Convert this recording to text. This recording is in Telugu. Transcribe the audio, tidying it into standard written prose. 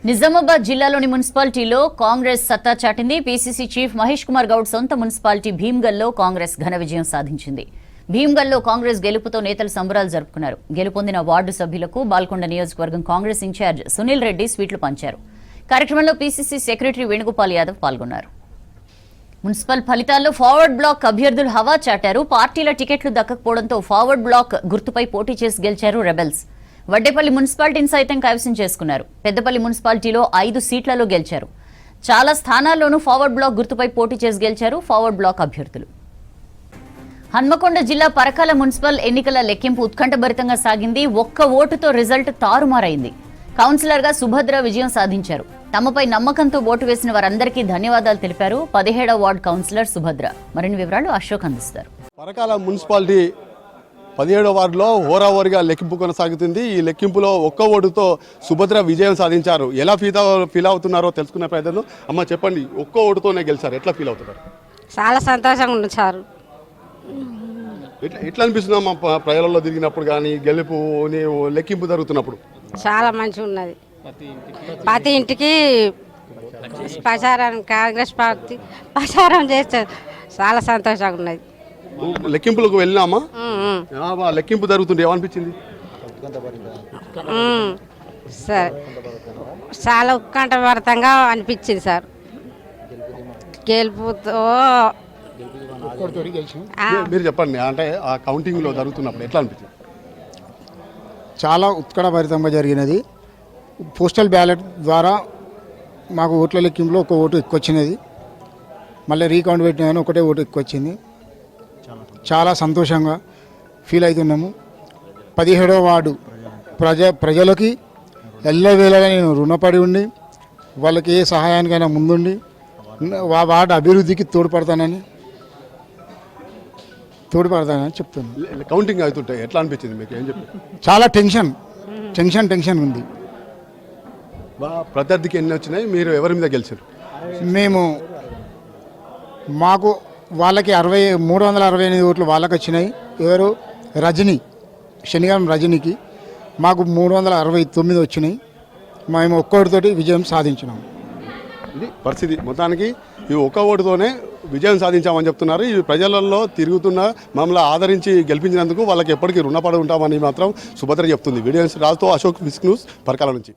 నిజామాబాద్ జిల్లాలోని మున్సిపాలిటీలో కాంగ్రెస్ సత్తా చాటింది. పీసీసీ చీఫ్ మహేష్ కుమార్ గౌడ్ సొంత మున్సిపాలిటీ భీమ్గల్లో కాంగ్రెస్ ఘన విజయం సాధించింది. భీమ్గల్లో కాంగ్రెస్ గెలుపుతో నేతలు సంబరాలు జరుపుకున్నారు. గెలుపొందిన వార్డు సభ్యులకు బాల్కొండ నియోజకవర్గం కాంగ్రెస్ ఇన్ఛార్జ్ సునీల్ రెడ్డి స్వీట్లు పంచారు. కార్యక్రమంలో పీసీసీ సెక్రటరీ వేణుగోపాల్ యాదవ్ పాల్గొన్నారు. మున్సిపల్ ఫలితాల్లో ఫార్వర్డ్ బ్లాక్ అభ్యర్థులు హవా చాటారు. పార్టీల టికెట్లు దక్కకపోవడంతో ఫార్వర్డ్ బ్లాక్ గుర్తుపై పోటీ చేసి గెలిచారు రెబెల్స్. వడ్డేపల్లి మున్సిపాలిటీని సైతం కైవసం చేసుకున్నారు. పెద్దపల్లి మున్సిపాలిటీలో 5 సీట్లలో గెలిచారు. చాలా స్థానాల్లోనూ ఫార్వర్డ్ బ్లాక్ గుర్తుపై పోటీ చేసి గెలిచారు ఫార్వర్డ్ బ్లాక్ అభ్యర్థులు. హన్మకొండ జిల్లా పరకాల మున్సిపల్ ఎన్నికల లెక్కింపు ఉత్కంఠభరితంగా సాగింది. ఒక్క ఓటుతో రిజల్ట్ తారుమారైంది. కౌన్సిలర్గా సుభద్ర విజయం సాధించారు. తమపై నమ్మకంతో ఓటు వేసిన వారందరికీ ధన్యవాదాలు తెలిపారు 17వ వార్డు కౌన్సిలర్ సుభద్ర. మరిన్ని వివరాలు అశోక్ అందిస్తారు. పరకాల మున్సిపాలిటీ 17వ వార్డులో హోరాహోరీగా లెక్కింపు కొనసాగుతుంది. ఈ లెక్కింపులో ఒక్క ఓటుతో సుభద్ర విజయం సాధించారు. ఎలా ఫీల్ అవుతున్నారో తెలుసుకునే ప్రయత్నం. అమ్మ చెప్పండి, ఒక్క ఓటుతోనే గెలిచారు, ఎట్లా ఫీల్ అవుతున్నారు? చాలా సంతోషంగా ఉంది సార్. ఎట్లా అనిపిస్తుంది అమ్మ ప్రజలలో తిరిగినప్పుడు కానీ గెలుపు లెక్కింపు జరుగుతున్నప్పుడు? చాలా మంచిగా ఉన్నది. ప్రతి ఇంటికి ప్రచారం కాంగ్రెస్ పార్టీ ప్రచారం చేస్తారు. చాలా సంతోషంగా ఉన్నది. లెక్కింపులకు వెళ్ళినామా? లెక్కింపు జరుగుతుంటే ఏమనిపించింది? సార్ చాలా ఉత్కంఠభరితంగా అనిపించింది సార్. గెలుపుతో మీరు చెప్పండి, అంటే ఆ కౌంటింగ్లో జరుగుతున్నప్పుడు ఎట్లా అనిపించింది? చాలా ఉత్కంఠభరితంగా జరిగినది. పోస్టల్ బ్యాలెట్ ద్వారా మాకు ఓట్ల లెక్కింపులో ఒక ఓటు ఎక్కువ వచ్చినది. మళ్ళీ రీకౌంట్ పెట్టినా ఒకటే ఓటు ఎక్కువ వచ్చింది. చాలా సంతోషంగా ఫీల్ అవుతున్నాము. 17వ వార్డు ప్రజలకి ఎల్లవేళగా నేను రుణపడి ఉండి వాళ్ళకి ఏ సహాయానికైనా ముందుండి వార్డు అభివృద్ధికి తోడ్పడతానని చెప్తున్నాను. కౌంటింగ్ అవుతుంటే ఎట్లా అనిపించింది మీకు? ఏం చెప్పి? చాలా టెన్షన్ ఉంది. ప్రత్యర్థికి ఎన్ని వచ్చినాయి? మీరు ఎవరి మీద గెలిచారు? మాకు వాళ్ళకి 368 ఓట్లు వాళ్ళకి వచ్చినాయి. ఎవరు? రజనీ, శనిగారం రజనీకి. మాకు 369 వచ్చినాయి. మేము ఒక్కోటితోటి విజయం సాధించినాము. ఇది పరిస్థితి. మొత్తానికి ఈ ఒక్క ఓటుతోనే విజయం సాధించామని చెప్తున్నారు. ఈ ప్రజలలో తిరుగుతున్న మమ్మల్ని ఆదరించి గెలిపించినందుకు వాళ్ళకి ఎప్పటికీ రుణపడి ఉంటామని మాత్రం సుభద్ర చెప్తుంది. వీడియోస్ రాజుతో అశోక్, విస్క్ న్యూస్, పరకాల నుంచి.